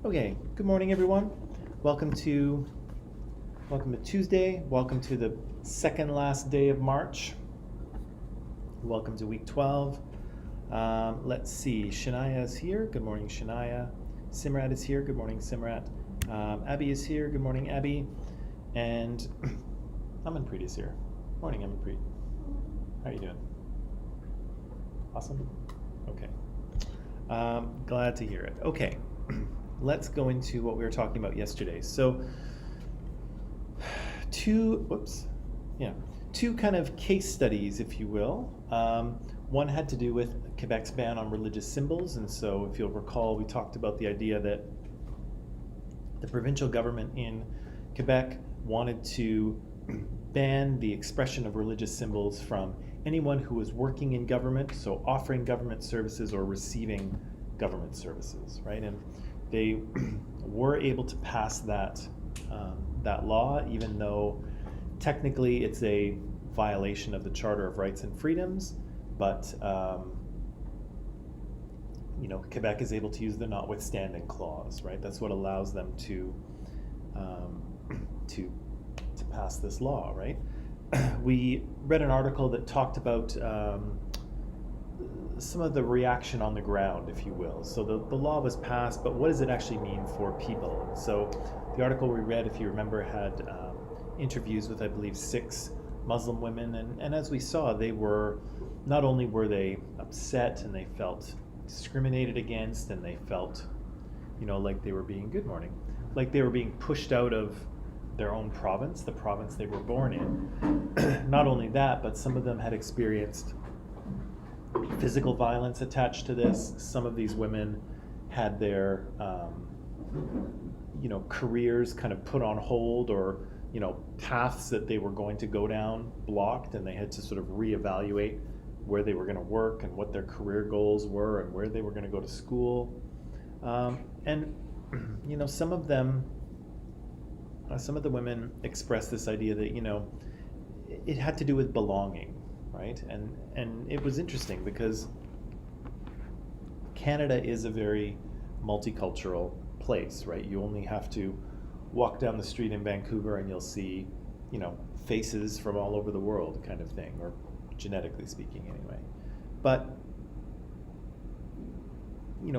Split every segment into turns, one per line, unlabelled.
Okay, good morning everyone. Welcome to Tuesday. Welcome to the second last day of March. Welcome to week 12. Let's see, Shania is here. Good morning, Shania. Simrat is here. Good morning, Simrat. Abby is here. Good morning, Abby. And Amanpreet is here. Morning, Amanpreet. How are you doing? Awesome. Okay. Glad to hear it. Okay. Let's go into what we were talking about yesterday. So two kind of case studies, if you will. One had to do with Quebec's ban on religious symbols, and so if you'll recall, we talked about the idea that the provincial government in Quebec wanted to ban the expression of religious symbols from anyone who was working in government, so offering government services or receiving government services, right? And they were able to pass that law, even though technically it's a violation of the Charter of Rights and Freedoms. But Quebec is able to use the notwithstanding clause, right? That's what allows them to pass this law, right? We read an article that talked about some of the reaction on the ground, if you will. So the law was passed, but what does it actually mean for people? So the article we read, if you remember, had interviews with, I believe, 6 Muslim women, and as we saw, they were, not only were they upset and they felt discriminated against, and they felt, like they were being, good morning, like they were being pushed out of their own province, the province they were born in. Not only that, but some of them had experienced physical violence attached to this. Some of these women had their careers kind of put on hold, or paths that they were going to go down blocked, and they had to sort of reevaluate where they were going to work and what their career goals were and where they were going to go to school. And some of the women expressed this idea that it had to do with belonging, right? And it was interesting because Canada is a very multicultural place, right? You only have to walk down the street in Vancouver and you'll see, faces from all over the world, kind of thing, or genetically speaking anyway. But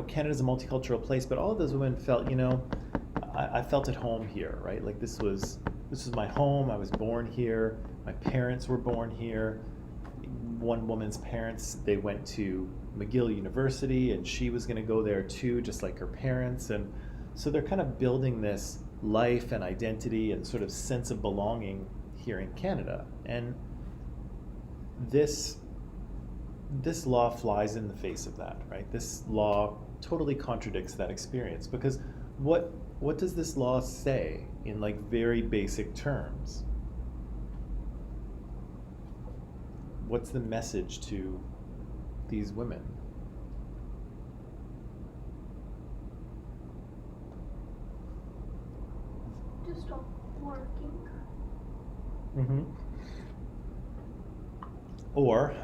Canada's a multicultural place, but all of those women felt, I felt at home here, right? Like this was my home. I was born here. My parents were born here. One woman's parents, they went to McGill University, and she was going to go there too, just like her parents. And so they're kind of building this life and identity and sort of sense of belonging here in Canada. And this law flies in the face of that, right? This law totally contradicts that experience, because what does this law say in like very basic terms? What's the message to these women?
To stop working.
Mm-hmm. Or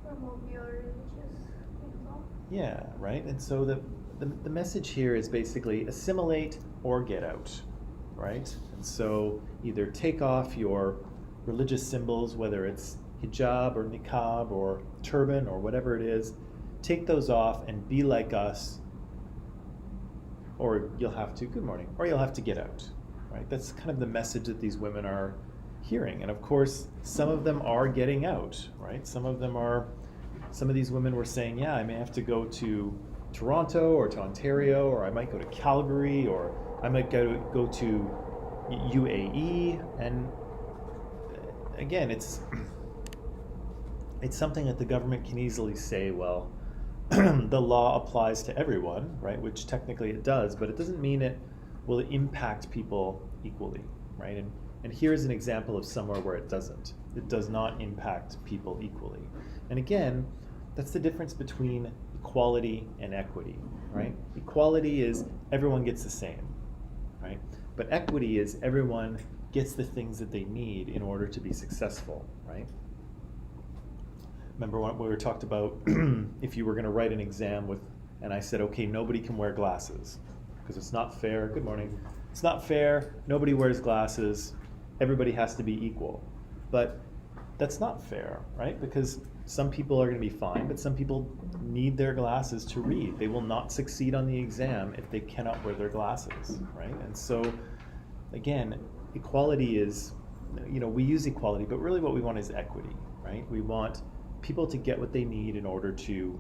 Remove your religious symbol.
yeah, right? And so the message here is basically assimilate or get out, right? And so either take off your religious symbols, whether it's hijab or niqab or turban or whatever it is, take those off and be like us, or you'll have to, good morning, or you'll have to get out, right? That's kind of the message that these women are hearing. And of course, some of them are getting out, right? Some of these women were saying, yeah, I may have to go to Toronto or to Ontario, or I might go to Calgary, or I might go to UAE. And again, it's something that the government can easily say, well, the law applies to everyone, right? Which technically it does, but it doesn't mean it will impact people equally, right? And here's an example of somewhere where it doesn't. It does not impact people equally. And again, that's the difference between equality and equity, right? Equality is everyone gets the same, right? But equity is everyone gets the things that they need in order to be successful, right? Remember what we were talked about if you were going to write an exam with, and I said, okay, nobody can wear glasses, because it's not fair. Good morning. It's not fair. Nobody wears glasses. Everybody has to be equal. But that's not fair, right? Because some people are going to be fine, but some people need their glasses to read. They will not succeed on the exam if they cannot wear their glasses, right? And so, again, equality is, we use equality, but really what we want is equity, right? We want people to get what they need in order to,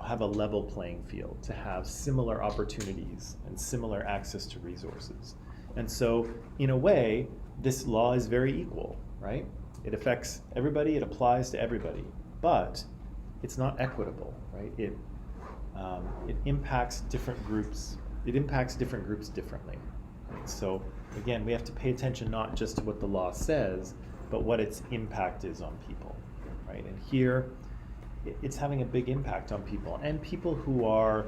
have a level playing field, to have similar opportunities and similar access to resources. And so, in a way, this law is very equal, right? It affects everybody, it applies to everybody, but it's not equitable, right? It impacts different groups. It impacts different groups differently. Right? So again, we have to pay attention not just to what the law says, but what its impact is on people, right? And here, it's having a big impact on people, and people who are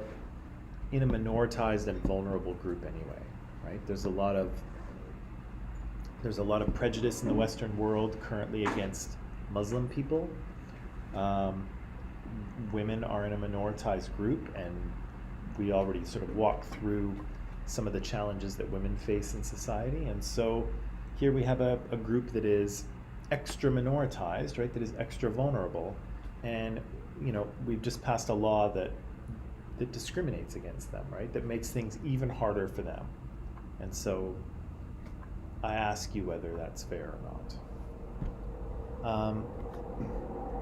in a minoritized and vulnerable group anyway, right? There's a lot of prejudice in the Western world currently against Muslim people. Women are in a minoritized group, and we already sort of walked through some of the challenges that women face in society. And so here we have a group that is extra minoritized, right? That is extra vulnerable. And, we've just passed a law that discriminates against them, right? That makes things even harder for them. And so I ask you whether that's fair or not.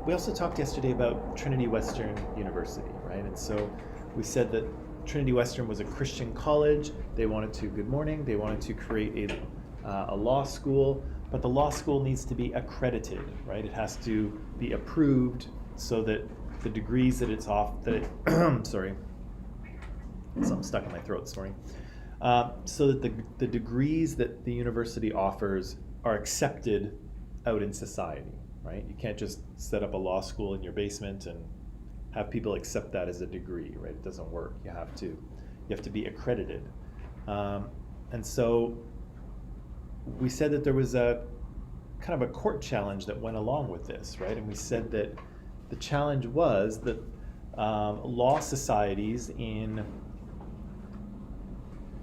We also talked yesterday about Trinity Western University, right? And so we said that Trinity Western was a Christian college. They wanted to create a law school, but the law school needs to be accredited, right? It has to be approved so that the degrees that it's sorry, something stuck in my throat this morning. So that the degrees that the university offers are accepted out in society, right? You can't just set up a law school in your basement and have people accept that as a degree, right? It doesn't work. You have to be accredited. And so we said that there was a kind of a court challenge that went along with this, right? And we said that the challenge was that law societies in,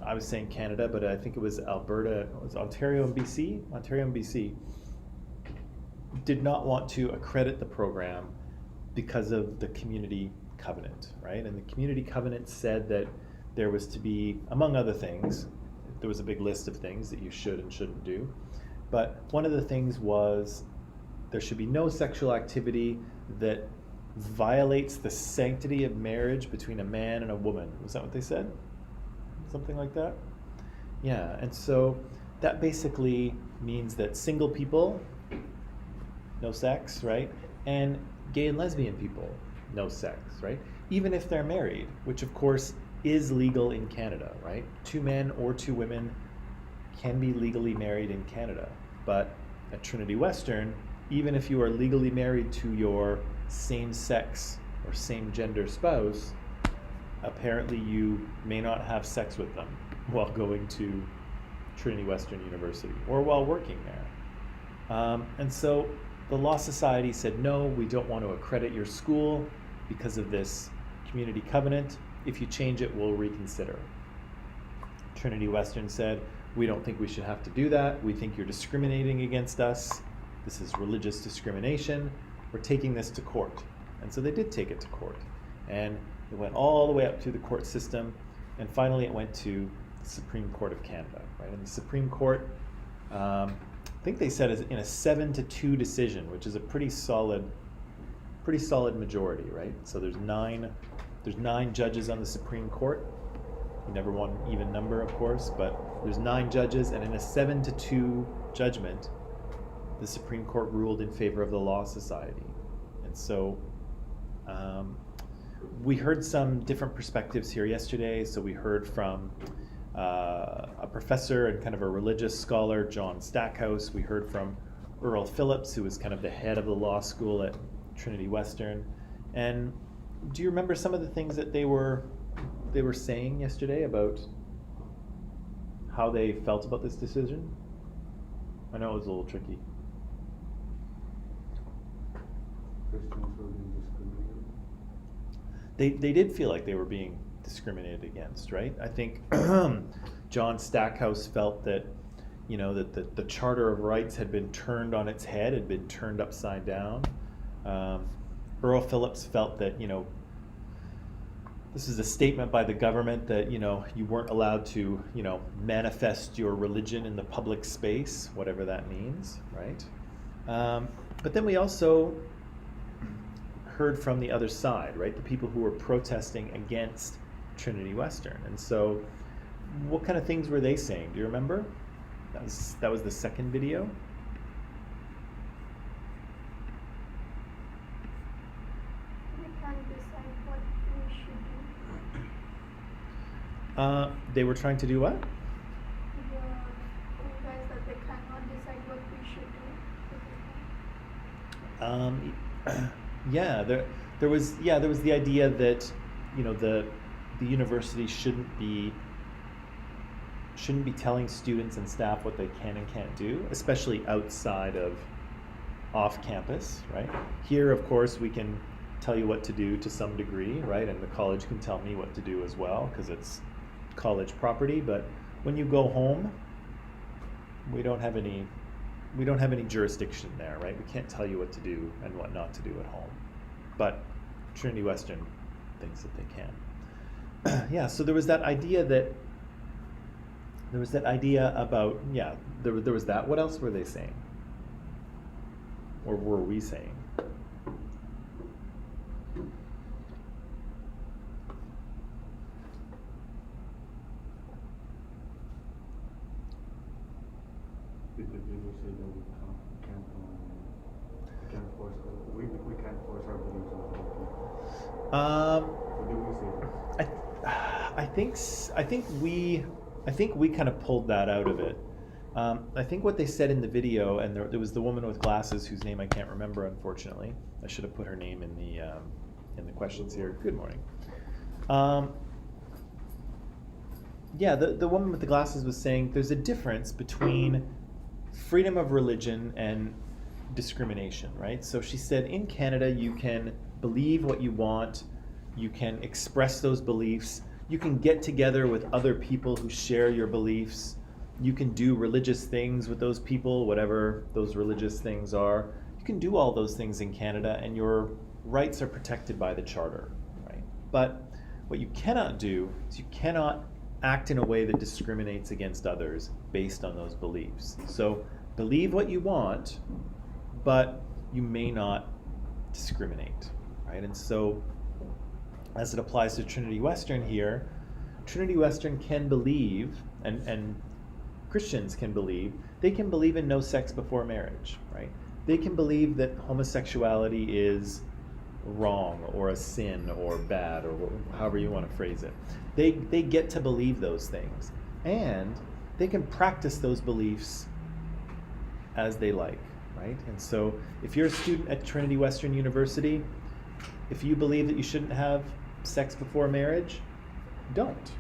I was saying Canada, but I think it was Alberta, it was Ontario and BC, did not want to accredit the program because of the community covenant, right? And the community covenant said that there was to be, among other things, there was a big list of things that you should and shouldn't do, but one of the things was there should be no sexual activity that violates the sanctity of marriage between a man and a woman. Was that what they said? Something like that? Yeah, and so that basically means that single people, no sex, right? And gay and lesbian people, no sex, right? Even if they're married, which of course is legal in Canada, right? 2 men or 2 women can be legally married in Canada. But at Trinity Western, even if you are legally married to your same-sex or same-gender spouse, apparently you may not have sex with them while going to Trinity Western University or while working there. And so the Law Society said, no, we don't want to accredit your school because of this community covenant. If you change it, we'll reconsider. Trinity Western said, we don't think we should have to do that. We think you're discriminating against us. This is religious discrimination. We're taking this to court. And so they did take it to court. And it went all the way up through the court system. And finally it went to the Supreme Court of Canada, right? And the Supreme Court, I think they said in a 7-2 decision, which is a pretty solid majority, right? So there's nine judges on the Supreme Court. You never want an even number, of course, but there's 9 judges, and in a 7-2 judgment, the Supreme Court ruled in favor of the Law Society. And so we heard some different perspectives here yesterday. So we heard from a professor and kind of a religious scholar, John Stackhouse. We heard from Earl Phillips, who was kind of the head of the law school at Trinity Western. And do you remember some of the things that they were saying yesterday about how they felt about this decision? I know it was a little tricky.
Christians were being discriminated.
They did feel like they were being discriminated against, right? I think John Stackhouse felt that, that the Charter of Rights had been turned on its head, had been turned upside down. Earl Phillips felt that, this is a statement by the government that, you weren't allowed to, manifest your religion in the public space, whatever that means, right? But then we also heard from the other side, right? The people who were protesting against Trinity Western. And so what kind of things were they saying? Do you remember? That was the second video.
We can't decide what we should do.
They were trying to do what?
The guys that they cannot decide what we should do.
Yeah, there was the idea that, the university shouldn't be telling students and staff what they can and can't do, especially outside of off campus, right? Here, of course, we can tell you what to do to some degree, right? And the college can tell me what to do as well, because it's college property. But when you go home, we don't have any jurisdiction there, right? We can't tell you what to do and what not to do at home. But Trinity Western thinks that they can. Yeah, so there was that idea about, there was that. What else were they saying? Or were we saying?
Did the video say that can't force, we can't force our beliefs on other people? Or did we say that?
I think we kind of pulled that out of it. I think what they said in the video, and there was the woman with glasses whose name I can't remember, unfortunately. I should have put her name in the questions here. Good morning. The woman with the glasses was saying there's a difference between freedom of religion and discrimination, right? So she said in Canada you can believe what you want, you can express those beliefs, you can get together with other people who share your beliefs, you can do religious things with those people, whatever those religious things are. You can do all those things in Canada and your rights are protected by the Charter, right? But what you cannot do is you cannot act in a way that discriminates against others based on those beliefs. So believe what you want, but you may not discriminate, right? And so as it applies to Trinity Western here, Trinity Western can believe, and Christians can believe, they can believe in no sex before marriage, right? They can believe that homosexuality is wrong or a sin or bad or however you want to phrase it. They get to believe those things, and they can practice those beliefs as they like, right? And so if you're a student at Trinity Western University, if you believe that you shouldn't have sex before marriage, don't.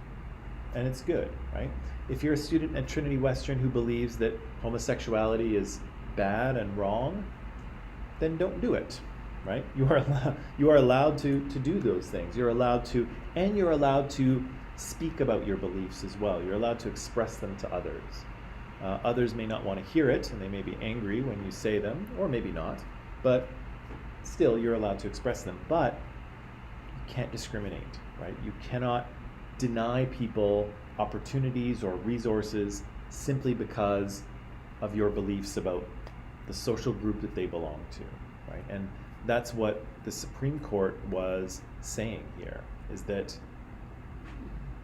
And it's good, right? If you're a student at Trinity Western who believes that homosexuality is bad and wrong, then don't do it, right? You are allowed to do those things. You're allowed to speak about your beliefs as well. You're allowed to express them to others. Others may not want to hear it, and they may be angry when you say them, or maybe not, but still you're allowed to express them. But you can't discriminate, right? You cannot deny people opportunities or resources simply because of your beliefs about the social group that they belong to, right? And that's what the Supreme Court was saying here, is that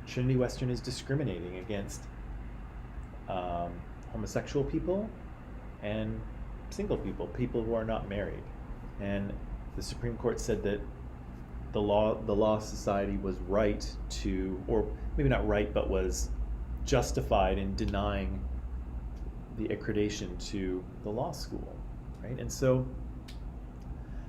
Trinity Western is discriminating against homosexual people and single people who are not married. And the Supreme Court said that the Law Society was right to, or maybe not right, but was justified in denying the accreditation to the law school, right? And so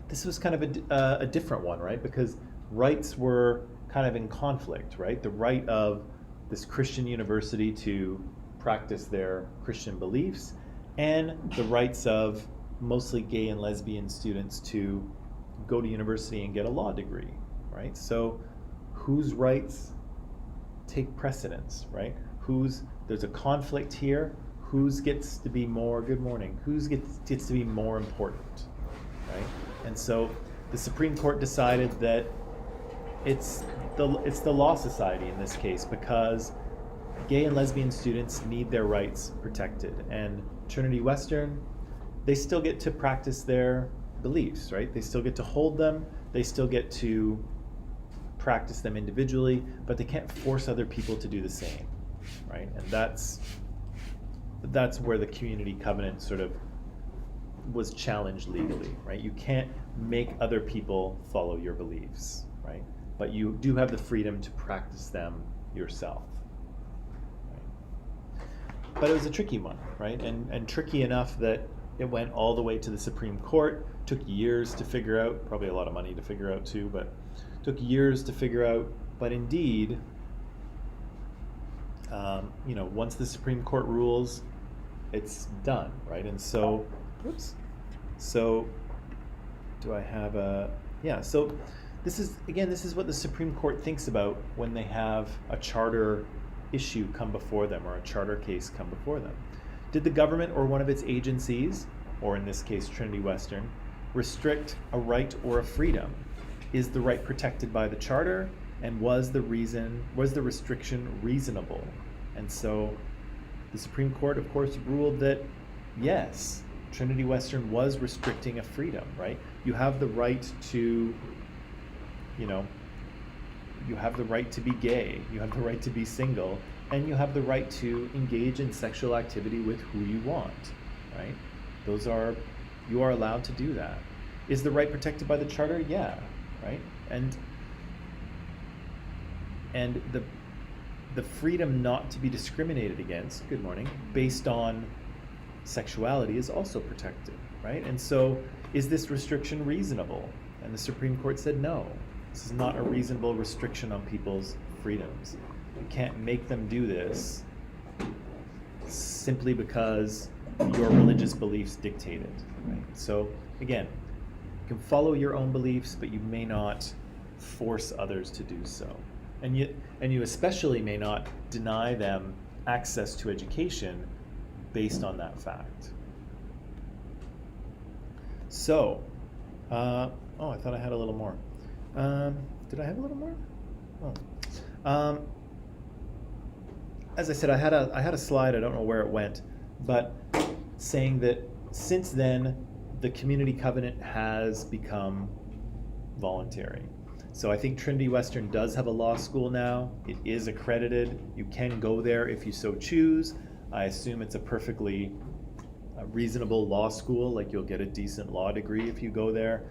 this was kind of a different one, right? Because rights were kind of in conflict, right? The right of this Christian university to practice their Christian beliefs, and the rights of mostly gay and lesbian students to go to university and get a law degree, right? So whose rights take precedence, right? There's a conflict here, whose gets to be more, good morning, whose gets to be more important, right? And so the Supreme Court decided that it's the Law Society in this case, because gay and lesbian students need their rights protected. And Trinity Western, they still get to practice their beliefs, right? They still get to hold them, they still get to practice them individually, but they can't force other people to do the same, right? And that's where the community covenant sort of was challenged legally, right? You can't make other people follow your beliefs, right? But you do have the freedom to practice them yourself. Right? But it was a tricky one, right? And tricky enough that it went all the way to the Supreme Court, took years to figure out, probably a lot of money to figure out too, but took years to figure out. But indeed, once the Supreme Court rules, it's done, right? And so, do I have so this is what the Supreme Court thinks about when they have a charter issue come before them or a charter case come before them. Did the government or one of its agencies, or in this case Trinity Western, restrict a right or a freedom? Is the right protected by the charter, and was the restriction reasonable? And so the Supreme Court, of course, ruled that yes, Trinity Western was restricting a freedom, right? You have the right to, you have the right to be gay, you have the right to be single, and you have the right to engage in sexual activity with who you want, right? You are allowed to do that. Is the right protected by the charter? Yeah, right? And the freedom not to be discriminated against, good morning, based on sexuality is also protected, right? And so is this restriction reasonable? And the Supreme Court said no. This is not a reasonable restriction on people's freedoms. You can't make them do this simply because your religious beliefs dictate it, right? So again, you can follow your own beliefs, but you may not force others to do so. And you especially may not deny them access to education based on that fact. So, I thought I had a little more. Did I have a little more? Oh. As I said, I had a slide, I don't know where it went, but saying that since then, the community covenant has become voluntary. So I think Trinity Western does have a law school now. It is accredited. You can go there if you so choose. I assume it's a perfectly reasonable law school, like you'll get a decent law degree if you go there.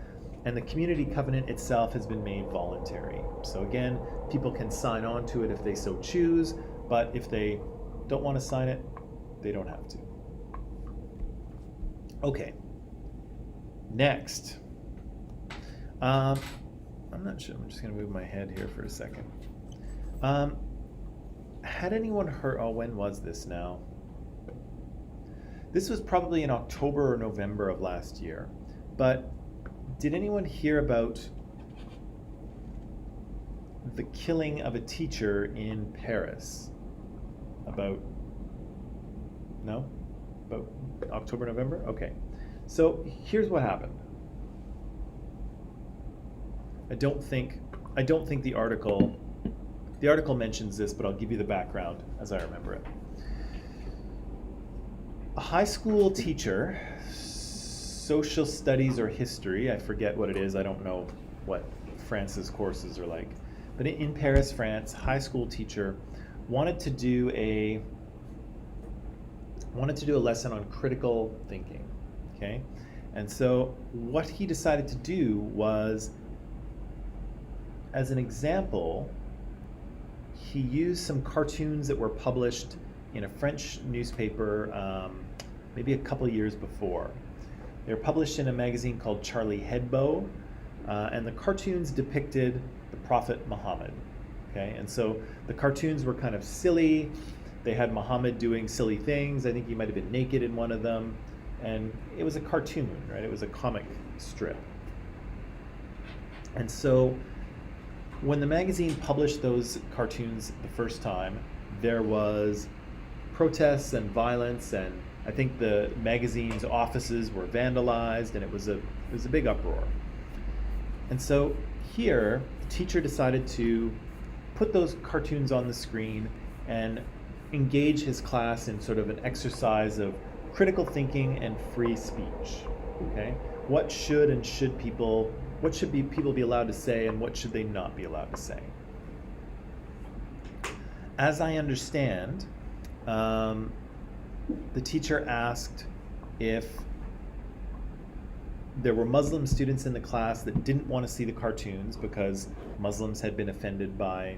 And the community covenant itself has been made voluntary. So again, people can sign on to it if they so choose, but if they don't want to sign it, they don't have to. Okay. Next. I'm not sure, I'm just going to move my head here for a second. Had anyone heard, when was this now? This was probably in October or November of last year, but did anyone hear about the killing of a teacher in Paris? About October, November? Okay. So here's what happened. I don't think the article mentions this, but I'll give you the background as I remember it. A high school teacher, social studies or history, I forget what it is, I don't know what France's courses are like, but in Paris, France, high school teacher wanted to do a lesson on critical thinking, okay? And so what he decided to do was, as an example, he used some cartoons that were published in a French newspaper maybe a couple years before. They were published in a magazine called Charlie Hebdo, and the cartoons depicted the Prophet Muhammad. Okay, and so the cartoons were kind of silly. They had Muhammad doing silly things. I think he might have been naked in one of them, and it was a cartoon, right? It was a comic strip. And so when the magazine published those cartoons the first time, there was protests and violence, and I think the magazine's offices were vandalized, and it was a big uproar. And so here, the teacher decided to put those cartoons on the screen and engage his class in sort of an exercise of critical thinking and free speech. Okay, what should people be allowed to say, and what should they not be allowed to say? As I understand, the teacher asked if there were Muslim students in the class that didn't want to see the cartoons because Muslims had been offended by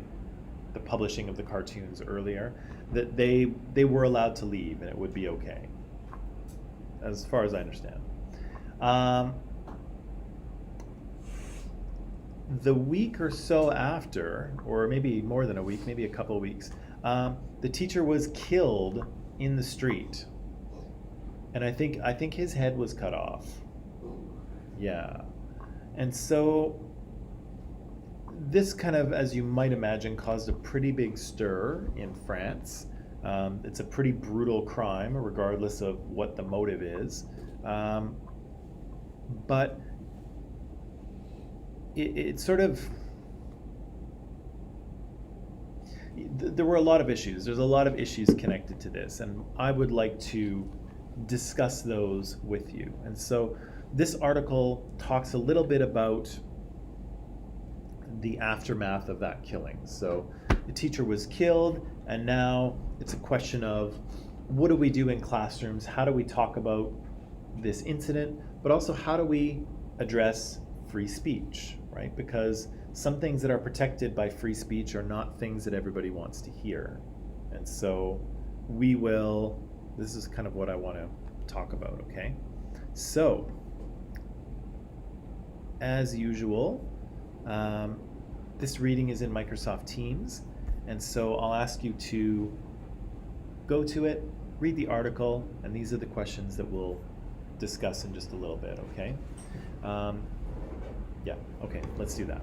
the publishing of the cartoons earlier, that they were allowed to leave and it would be okay, as far as I understand. The week or so after, or maybe more than a week, maybe a couple of weeks, the teacher was killed in the street, and I think his head was cut off. Yeah, and so this kind of, as you might imagine, caused a pretty big stir in France. It's a pretty brutal crime, regardless of what the motive is, but it sort of, there were a lot of issues. There's a lot of issues connected to this, and I would like to discuss those with you. And so this article talks a little bit about the aftermath of that killing. So the teacher was killed, and now it's a question of what do we do in classrooms? How do we talk about this incident? But also, how do we address free speech, right? Because some things that are protected by free speech are not things that everybody wants to hear. And so this is kind of what I want to talk about, okay? So, as usual, this reading is in Microsoft Teams, and so I'll ask you to go to it, read the article, and these are the questions that we'll discuss in just a little bit, okay? Yeah, okay, let's do that.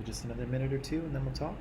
Maybe just another minute or two, and then we'll talk.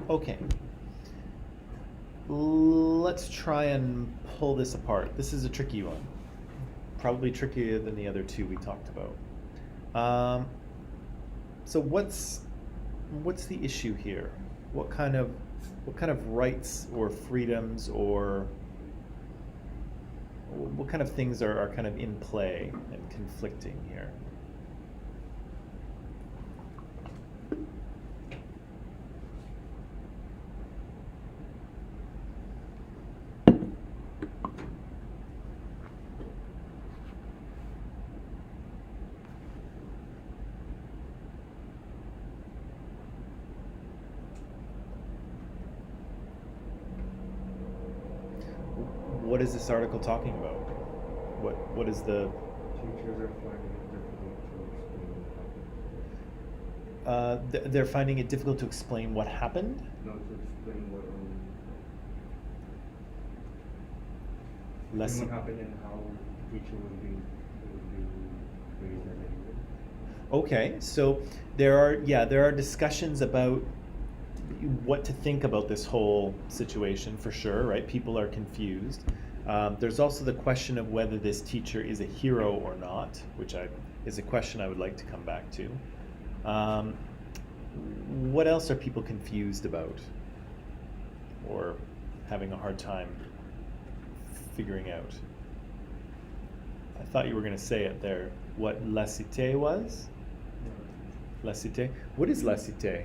Okay. Let's try and pull this apart. This is a tricky one. Probably trickier than the other two we talked about. So what's the issue here? What kind of rights or freedoms or what kind of things are kind of in play and conflicting here? What is this article talking about? What is the
Teachers are finding it difficult to explain what happened.
they're finding it difficult to explain what happened?
Not to explain what
Less.
what happened and how the teacher would be raised as anyway.
Okay, so there are discussions about what to think about this whole situation for sure, right? People are confused. There's also the question of whether this teacher is a hero or not, which is a question I would like to come back to. What else are people confused about or having a hard time figuring out? I thought you were going to say it there. What laicité was? Laicité? What is laicité?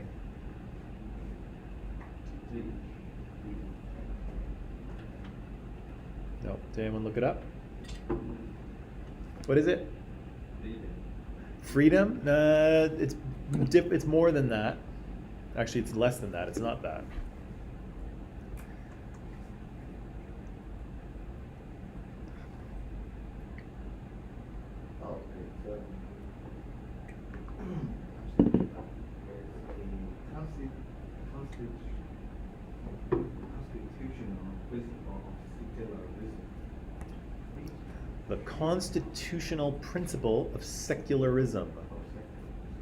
No. Did anyone look it up? What is it? Freedom? It's more than that. Actually, it's less than that. It's not that. The constitutional principle of secularism.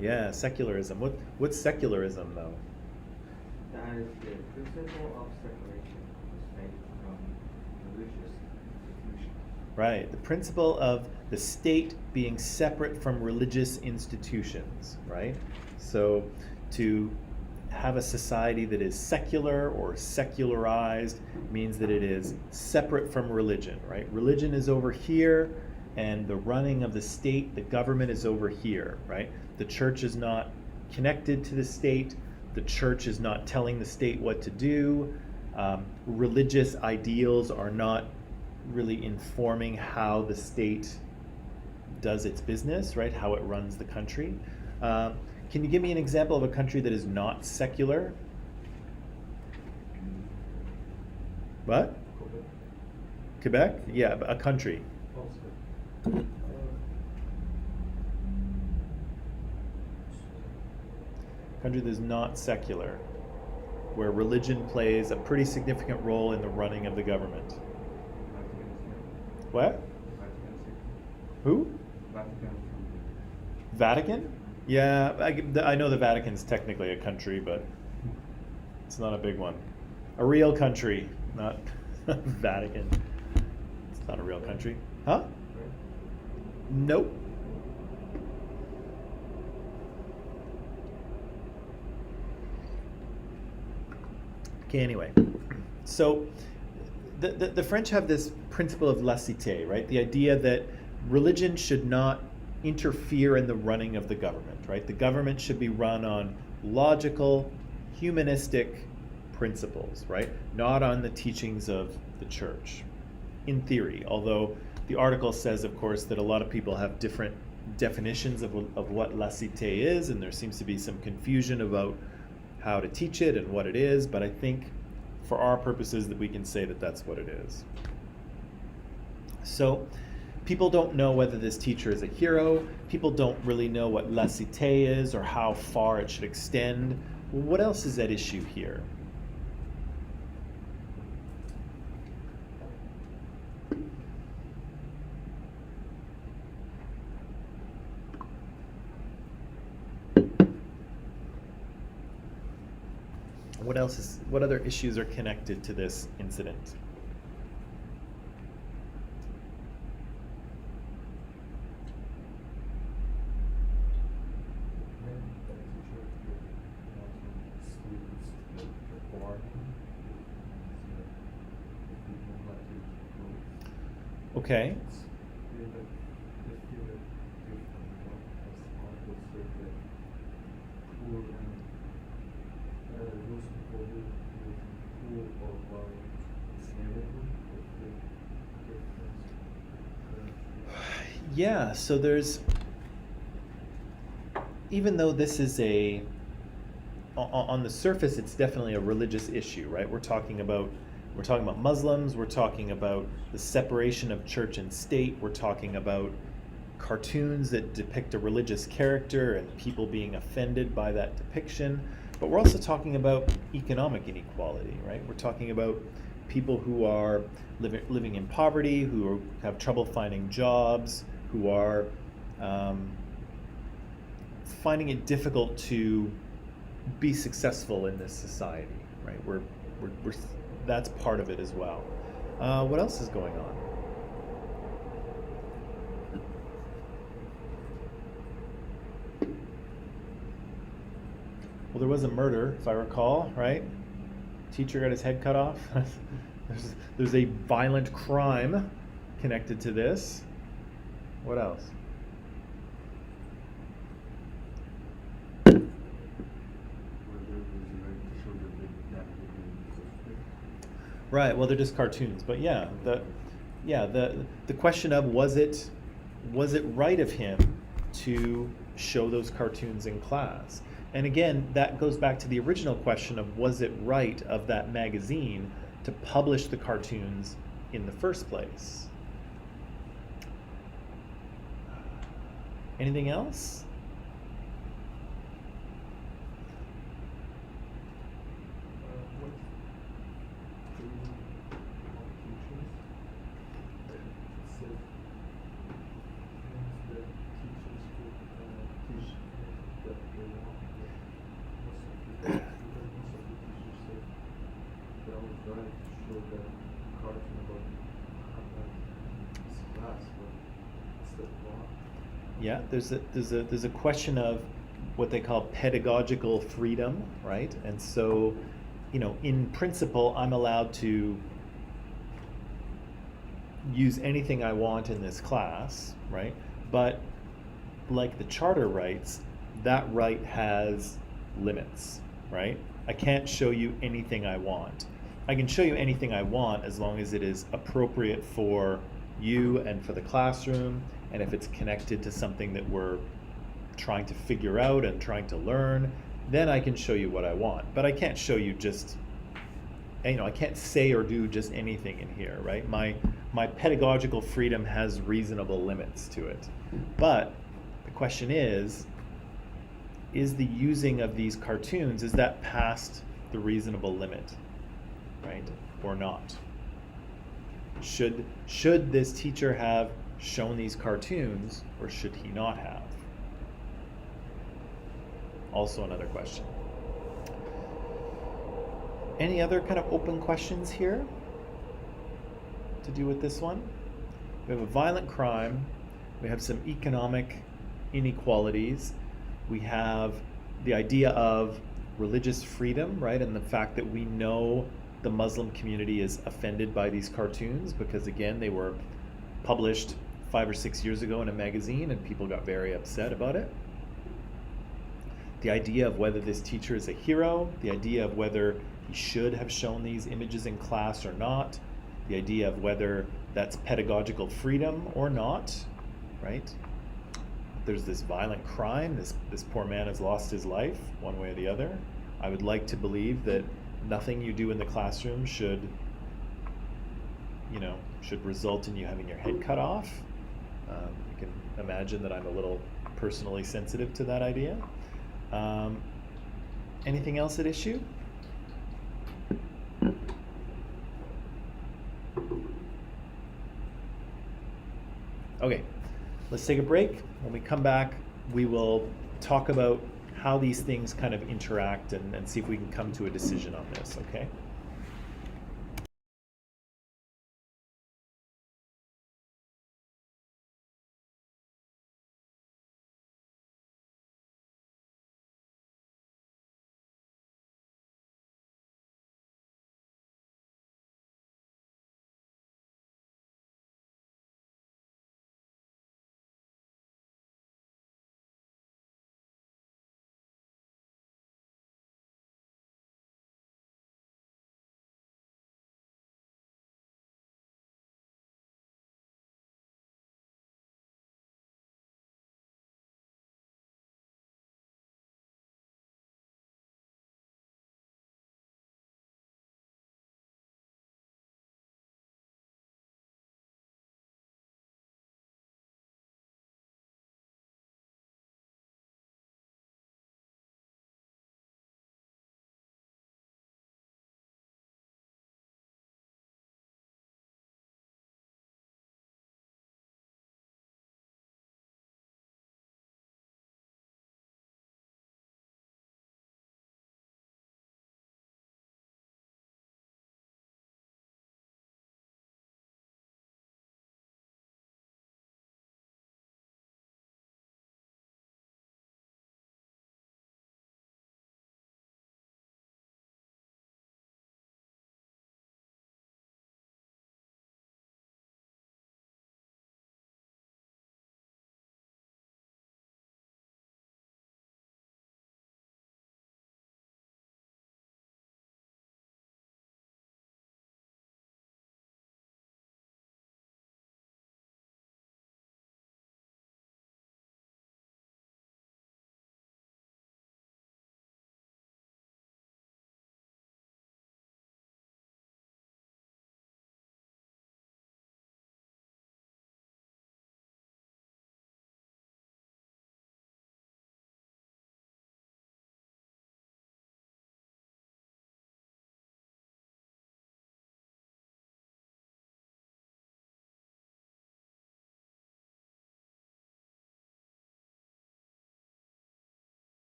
Yeah, secularism. What's secularism, though?
That is the principle of separation of state from religious institutions.
Right, the principle of the state being separate from religious institutions, right? So to have a society that is secular or secularized means that it is separate from religion, right? Religion is over here, and the running of the state, the government is over here, right? The church is not connected to the state. The church is not telling the state what to do. Religious ideals are not really informing how the state does its business, right? How it runs the country. Can you give me an example of a country that is not secular? What? Quebec? Yeah, a country. Country that is not secular, where religion plays a pretty significant role in the running of the government. What? Who? Vatican? Yeah, I know the Vatican's technically a country, but it's not a big one. A real country, not Vatican. It's not a real country. Huh? Nope. Okay, anyway. So the French have this principle of laïcité, right? The idea that religion should not interfere in the running of the government, right? The government should be run on logical, humanistic principles, right? Not on the teachings of the church, in theory. Although the article says, of course, that a lot of people have different definitions of what laïcité is, and there seems to be some confusion about how to teach it and what it is, but I think for our purposes that we can say that that's what it is. So people don't know whether this teacher is a hero. People don't really know what laïcité is or how far it should extend. Well, what else is at issue here? What other issues are connected to this incident? Okay. Yeah, so there's, even though this is on the surface, it's definitely a religious issue, right? We're talking about Muslims, we're talking about the separation of church and state, we're talking about cartoons that depict a religious character and people being offended by that depiction, but we're also talking about economic inequality, right? We're talking about people who are living in poverty, who have trouble finding jobs, who are finding it difficult to be successful in this society, right? We're that's part of it as well. What else is going on? Well, there was a murder, if I recall, right? Teacher got his head cut off. There's a violent crime connected to this. What else? Right. Well, they're just cartoons, but yeah, the question of was it right of him to show those cartoons in class? And again, that goes back to the original question of was it right of that magazine to publish the cartoons in the first place? Anything else? Yeah, there's a question of what they call pedagogical freedom, right? And so, in principle, I'm allowed to use anything I want in this class, right? But like the charter writes, that right has limits, right? I can't show you anything I want. I can show you anything I want as long as it is appropriate for you and for the classroom, and if it's connected to something that we're trying to figure out and trying to learn, then I can show you what I want. But I can't show you just, I can't say or do just anything in here, right? My pedagogical freedom has reasonable limits to it. But the question is the using of these cartoons, is that past the reasonable limit, right? Or not? Should this teacher have shown these cartoons, or should he not have? Also another question. Any other kind of open questions here to do with this one? We have a violent crime. We have some economic inequalities. We have the idea of religious freedom, right? And the fact that we know the Muslim community is offended by these cartoons because, again, they were published 5 or 6 years ago in a magazine and people got very upset about it. The idea of whether this teacher is a hero, the idea of whether he should have shown these images in class or not, the idea of whether that's pedagogical freedom or not, right? There's this violent crime, this poor man has lost his life one way or the other. I would like to believe that nothing you do in the classroom should result in you having your head cut off. You can imagine that I'm a little personally sensitive to that idea. Anything else at issue? Okay, let's take a break. When we come back, we will talk about how these things kind of interact and see if we can come to a decision on this, okay?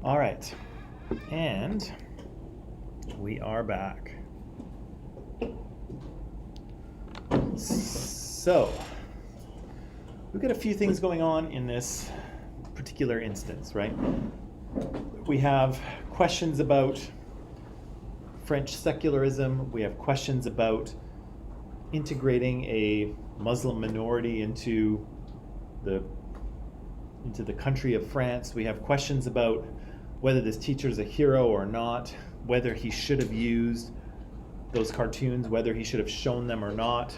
All right, and we are back. So, we've got a few things going on in this particular instance, right? We have questions about French secularism. We have questions about integrating a Muslim minority into the country of France. We have questions about whether this teacher is a hero or not, whether he should have used those cartoons, whether he should have shown them or not,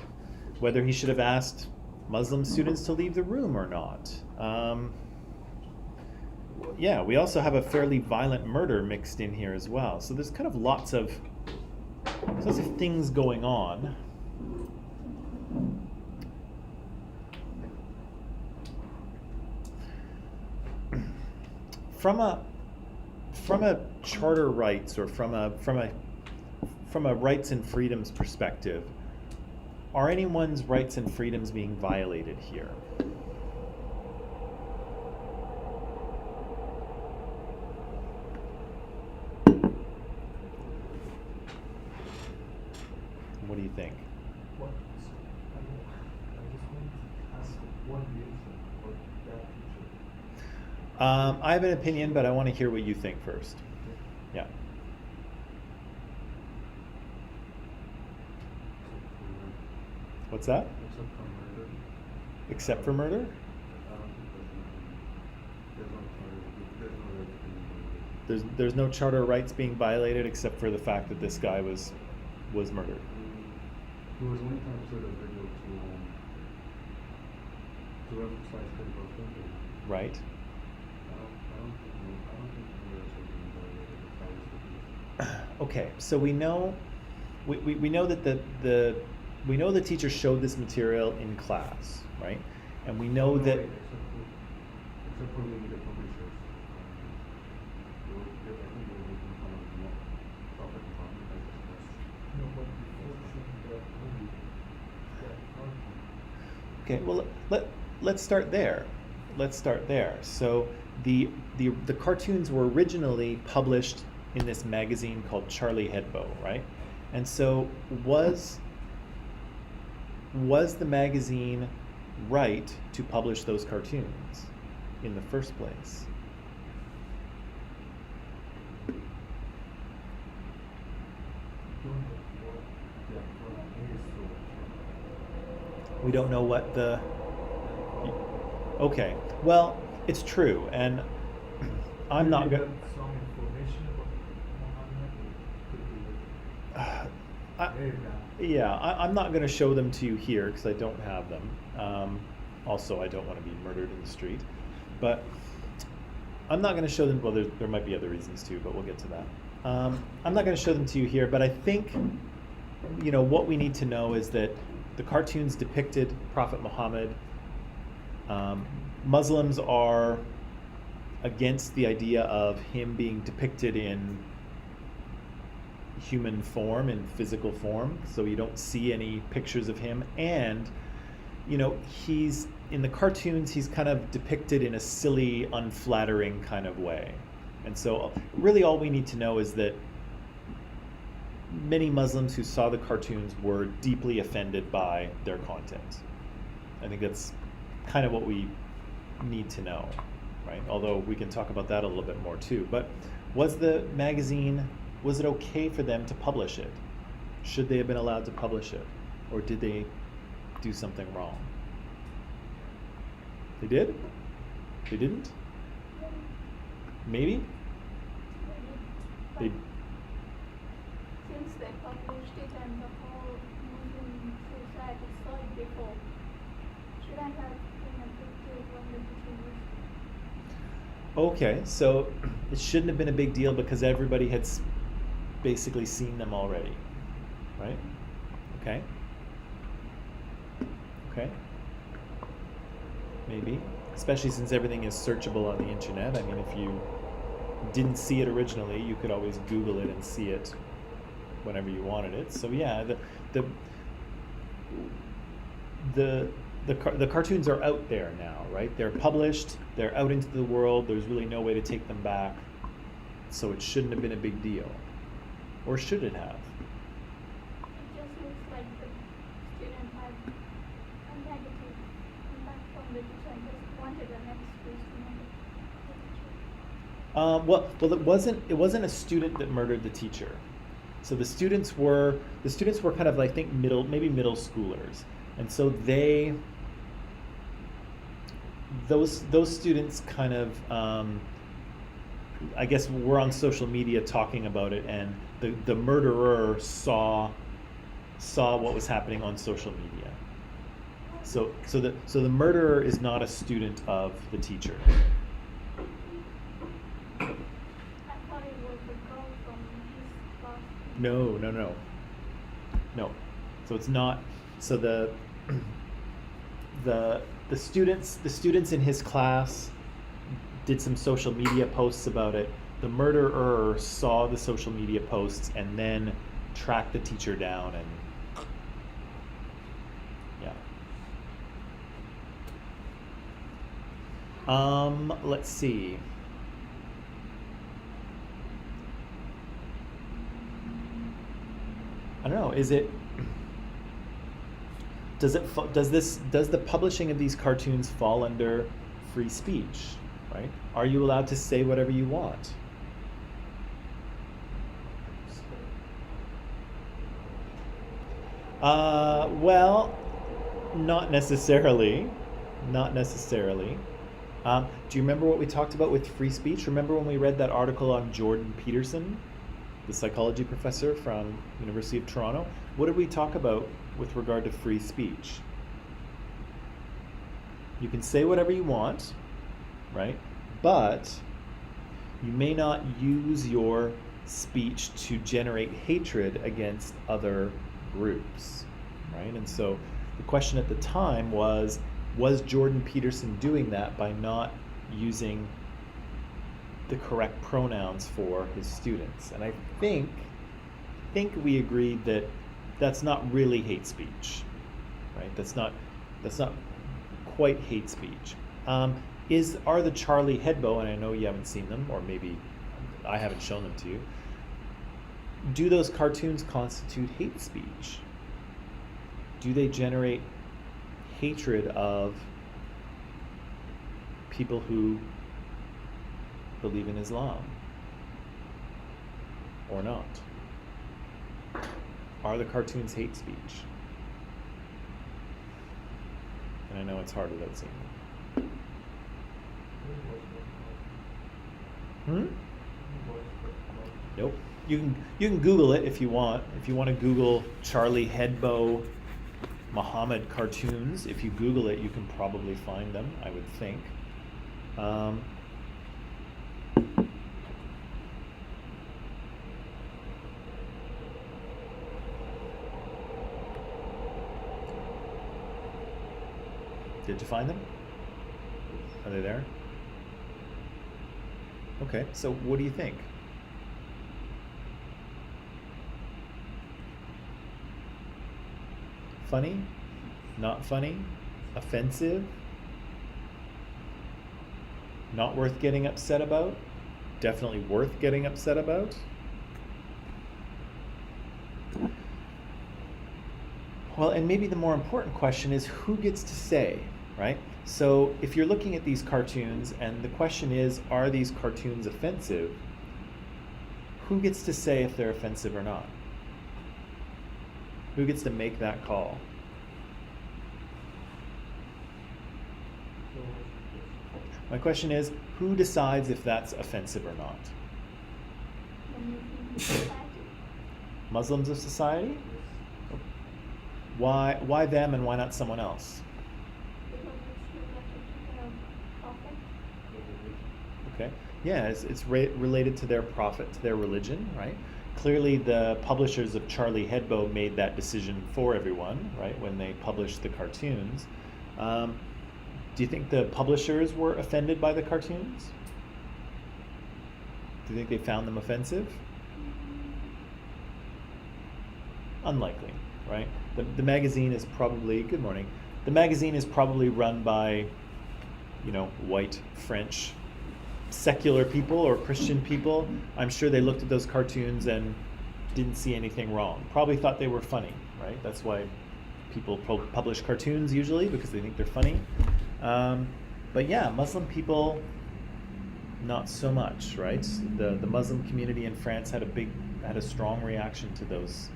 whether he should have asked Muslim students to leave the room or not. Yeah, we also have a fairly violent murder mixed in here as well. So there's kind of lots of things going on. From a charter rights or from a rights and freedoms perspective, are anyone's rights and freedoms being violated here? What do you think?
What? I just want to ask one reason for that teacher.
I have an opinion, but I want to hear what you think first. Yeah. What's that?
Except for murder.
Except for murder?
I don't think there's no charter rights being violated.
There's no charter rights being violated except for the fact that this guy was murdered.
There was one time I showed a video to emphasize critical thinking.
Right.
I don't think there should be violated if that was the case.
Okay, so we know that we know the teacher showed this material in class, right? And we know that
Except for maybe the publishers. I think they were making fun of the Prophet Muhammad as expressed. No, but before showing that movie,
okay, well let's start there. Let's start there. So the cartoons were originally published in this magazine called Charlie Hebdo, right? And so was the magazine right to publish those cartoons in the first place? We don't know what the... Okay, well, it's true, and I'm not going to...
Some information about Muhammad.
Yeah, I'm not going to show them to you here because I don't have them. Also, I don't want to be murdered in the street. But I'm not going to show them, well, there might be other reasons too, but we'll get to that. I'm not going to show them to you here, but I think, what we need to know is that the cartoons depicted Prophet Muhammad. Muslims are against the idea of him being depicted in human form, in physical form, so you don't see any pictures of him. And he's in the cartoons, he's kind of depicted in a silly, unflattering kind of way. And so really all we need to know is that many Muslims who saw the cartoons were deeply offended by their content. I think that's kind of what we need to know, right? Although we can talk about that a little bit more too. But was it okay for them to publish it? Should they have been allowed to publish it? Or did they do something wrong? They did? They didn't? Maybe? They...
Since they published it and the whole Muslim society saw it before, should I have been affected when the teacher was?
Okay, so it shouldn't have been a big deal because everybody had basically seen them already, right? Okay. Okay. Maybe. Especially since everything is searchable on the internet. I mean, if you didn't see it originally, you could always Google it and see it whenever you wanted it. So yeah, the cartoons are out there now, right? They're published, they're out into the world, there's really no way to take them back. so it shouldn't have been a big deal. Or should it have?
It just looks like the student had a negative impact from the teacher and just wanted an excuse to murder the teacher.
Well, it wasn't a student that murdered the teacher. So the students were kind of, I think, maybe middle schoolers, and so those students kind of, I guess, were on social media talking about it, and the murderer saw what was happening on social media. So the murderer is not a student of the teacher.
I thought it was the girl from his class.
No. So it's not. So the students in his class did some social media posts about it. The murderer saw the social media posts and then tracked the teacher down, and yeah. Let's see. I don't know. Does the publishing of these cartoons fall under free speech? Right? Are you allowed to say whatever you want? Well, not necessarily. Not necessarily. Do you remember what we talked about with free speech? Remember when we read that article on Jordan Peterson, the psychology professor from University of Toronto? What did we talk about with regard to free speech? You can say whatever you want, right? But you may not use your speech to generate hatred against other groups, right? And so the question at the time was Jordan Peterson doing that by not using the correct pronouns for his students? And I think we agreed that that's not really hate speech, right? That's not quite hate speech. Are the Charlie Hebdo, and I know you haven't seen them, or maybe I haven't shown them to you, do those cartoons constitute hate speech? Do they generate hatred of people who believe in Islam or not? Are the cartoons hate speech? And I know it's hard without seeing them. Nope. You can Google it if you want. If you want to Google Charlie Hebdo Muhammad cartoons, if you Google it, you can probably find them, I would think. Did you find them? Are they there? Okay, so what do you think? Funny? Not funny? Offensive? Not worth getting upset about? Definitely worth getting upset about? Well, and maybe the more important question is who gets to say, right? So if you're looking at these cartoons and the question is, are these cartoons offensive? Who gets to say if they're offensive or not? Who gets to make that call? My question is, who decides if that's offensive or not? Muslims of society? Why them and why not someone else? Okay. Yeah, it's related to their prophet, to their religion, right? Clearly, the publishers of Charlie Hebdo made that decision for everyone, right, when they published the cartoons. Do you think the publishers were offended by the cartoons? Do you think they found them offensive? Unlikely, right? The magazine is probably, good morning, the magazine is probably run by, white French secular people or Christian people, I'm sure they looked at those cartoons and didn't see anything wrong. Probably thought they were funny, right? That's why people publish cartoons usually, because they think they're funny. But yeah, Muslim people, not so much, right? The Muslim community in France had a strong reaction to those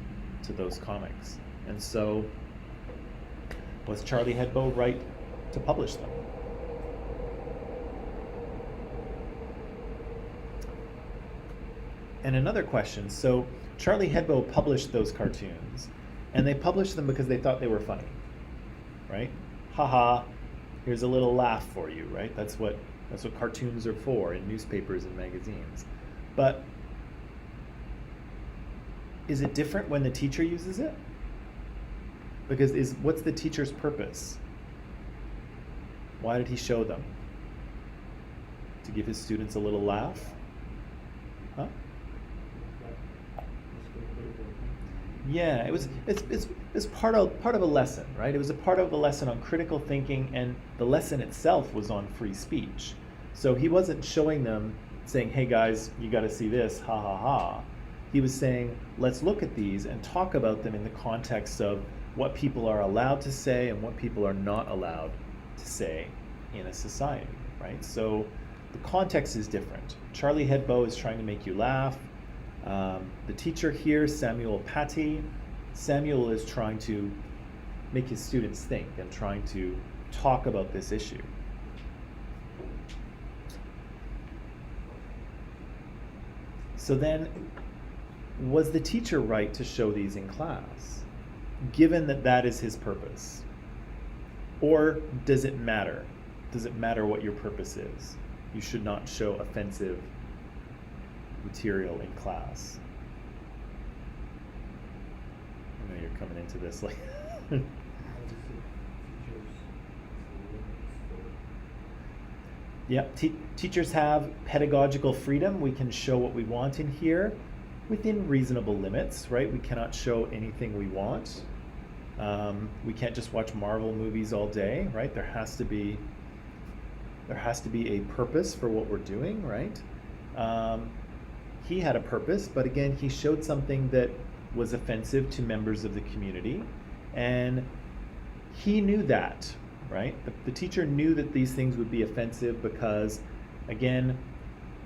comics, and so was Charlie Hebdo right to publish them? And another question, so Charlie Hebdo published those cartoons, and they published them because they thought they were funny, right? Haha, here's a little laugh for you, right? That's what cartoons are for in newspapers and magazines. But is it different when the teacher uses it? Because what's the teacher's purpose? Why did he show them? To give his students a little laugh? Huh? Yeah, it's part of a lesson, right? It was a part of a lesson on critical thinking, and the lesson itself was on free speech. So he wasn't showing them saying, "Hey guys, you got to see this, ha ha ha." He was saying, "Let's look at these and talk about them in the context of what people are allowed to say and what people are not allowed to say in a society," right? So the context is different. Charlie Hebdo is trying to make you laugh. The teacher here, Samuel Paty, Samuel is trying to make his students think and trying to talk about this issue. So then, was the teacher right to show these in class, given that that is his purpose? Or does it matter? Does it matter what your purpose is? You should not show offensive material in class. I know you're coming into this like Yep, teachers have pedagogical freedom. We can show what we want in here within reasonable limits, right? We cannot show anything we want. We can't just watch Marvel movies all day, right? There has to be a purpose for what we're doing, right? He had a purpose, but again, he showed something that was offensive to members of the community, and he knew that, right? The teacher knew that these things would be offensive because, again,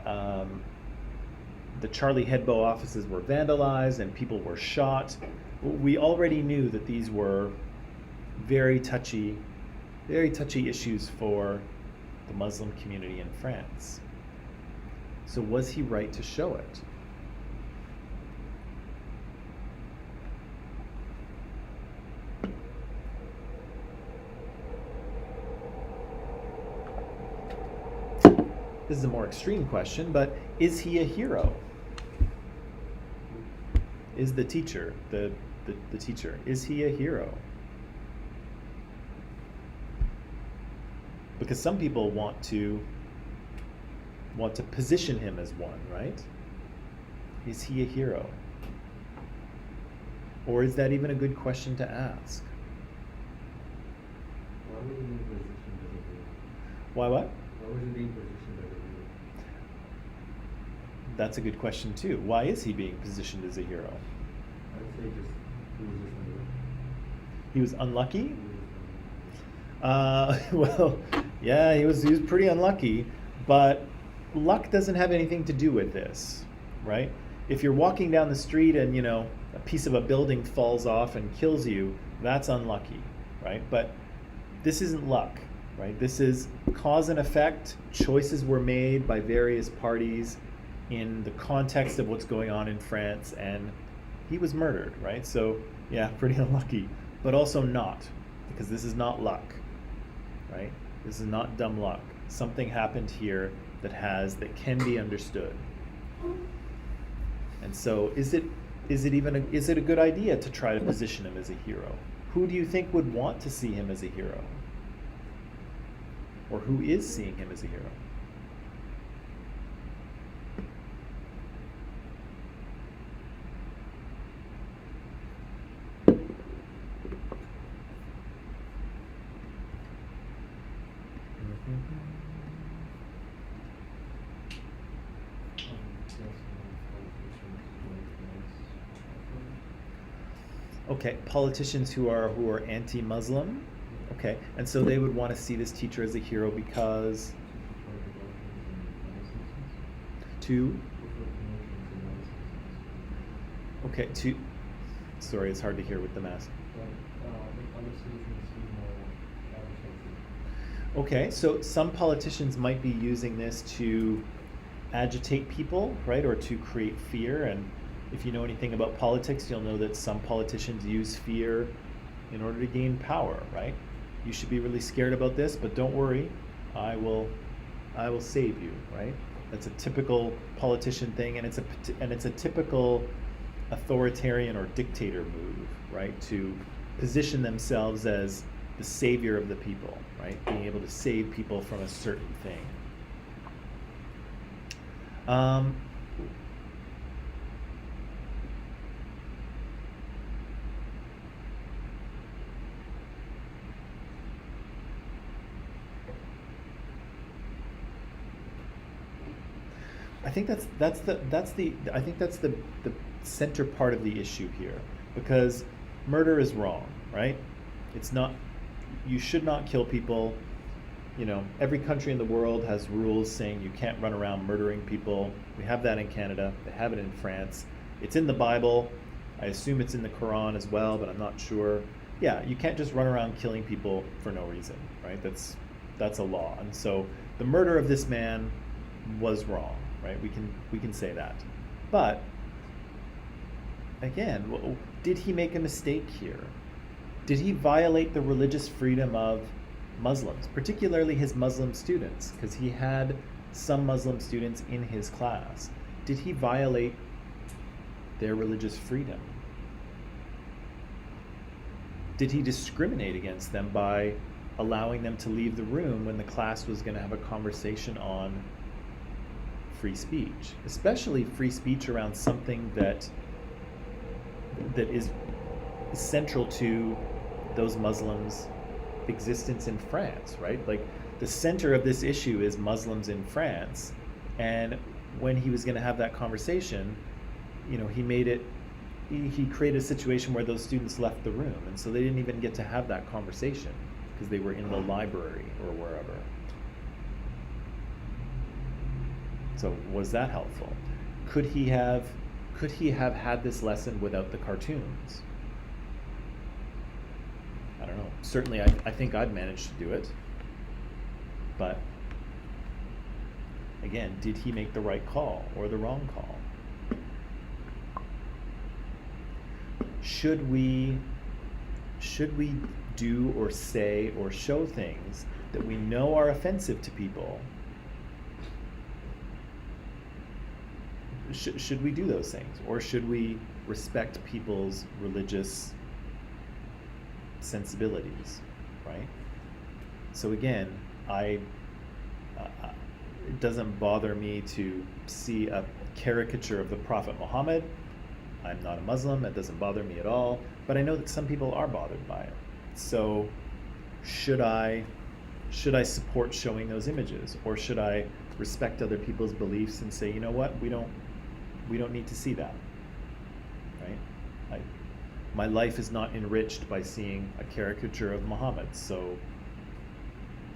the Charlie Hebdo offices were vandalized and people were shot. We already knew that these were very touchy issues for the Muslim community in France. So was he right to show it? This is a more extreme question, but is he a hero? Is the teacher, the teacher, is he a hero? Because some people want to position him as one, right? Is he a hero? Or is that even a good question to ask?
Why was he being positioned as a hero?
Why what?
Why was he being positioned as a hero?
That's a good question too. Why is he being positioned as a hero?
I'd say
He was unlucky?
he was just
Well, yeah, he was pretty unlucky, but luck doesn't have anything to do with this, right? If you're walking down the street and, a piece of a building falls off and kills you, that's unlucky, right? But this isn't luck, right? This is cause and effect. Choices were made by various parties in the context of what's going on in France, and he was murdered, right? So, yeah, pretty unlucky, but also not, because this is not luck, right? This is not dumb luck. Something happened here that can be understood. And so is it a good idea to try to position him as a hero? Who do you think would want to see him as a hero? Or who is seeing him as a hero? Okay, politicians who are anti-Muslim. Okay, and so they would want to see this teacher as a hero because to okay to sorry, it's hard to hear with the mask. Okay, so some politicians might be using this to agitate people, right, or to create fear. And if you know anything about politics, you'll know that some politicians use fear in order to gain power, right? You should be really scared about this, but don't worry, I will save you, right? That's a typical politician thing, and it's a typical authoritarian or dictator move, right? To position themselves as the savior of the people, right? Being able to save people from a certain thing. I think that's the center part of the issue here, because murder is wrong, right? It's not. You should not kill people. You know, every country in the world has rules saying you can't run around murdering people. We have that in Canada. They have it in France. It's in the Bible. I assume it's in the Quran as well, but I'm not sure. Yeah, you can't just run around killing people for no reason, right? That's a law. And so the murder of this man was wrong, right? We can say that. But again, did he make a mistake here? Did he violate the religious freedom of Muslims, particularly his Muslim students? Because he had some Muslim students in his class. Did he violate their religious freedom? Did he discriminate against them by allowing them to leave the room when the class was going to have a conversation on free speech, especially free speech around something that is central to those Muslims' existence in France, right? Like, the center of this issue is Muslims in France, and when he was going to have that conversation, you know, he created a situation where those students left the room, and so they didn't even get to have that conversation because they were in the library or wherever. So was that helpful? Could he have had this lesson without the cartoons? I don't know. Certainly, I think I'd managed to do it. But again, did he make the right call or the wrong call? Should we do or say or show things that we know are offensive to people? Should we do those things, or should we respect people's religious sensibilities, right? So again, it doesn't bother me to see a caricature of the Prophet Muhammad. I'm not a Muslim, it doesn't bother me at all, but I know that some people are bothered by it. So should I support showing those images, or should I respect other people's beliefs and say, you know what, we don't need to see that, right? My life is not enriched by seeing a caricature of Muhammad, so,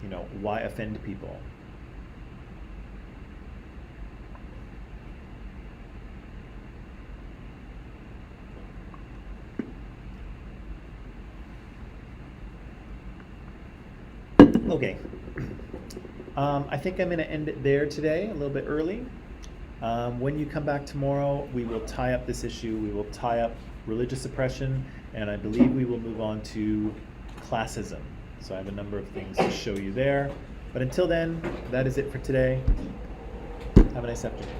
you know, why offend people? Okay, I think I'm going to end it there today, a little bit early. When you come back tomorrow, we will tie up this issue. We will tie up religious oppression, and I believe we will move on to classism. So I have a number of things to show you there. But until then, that is it for today. Have a nice afternoon.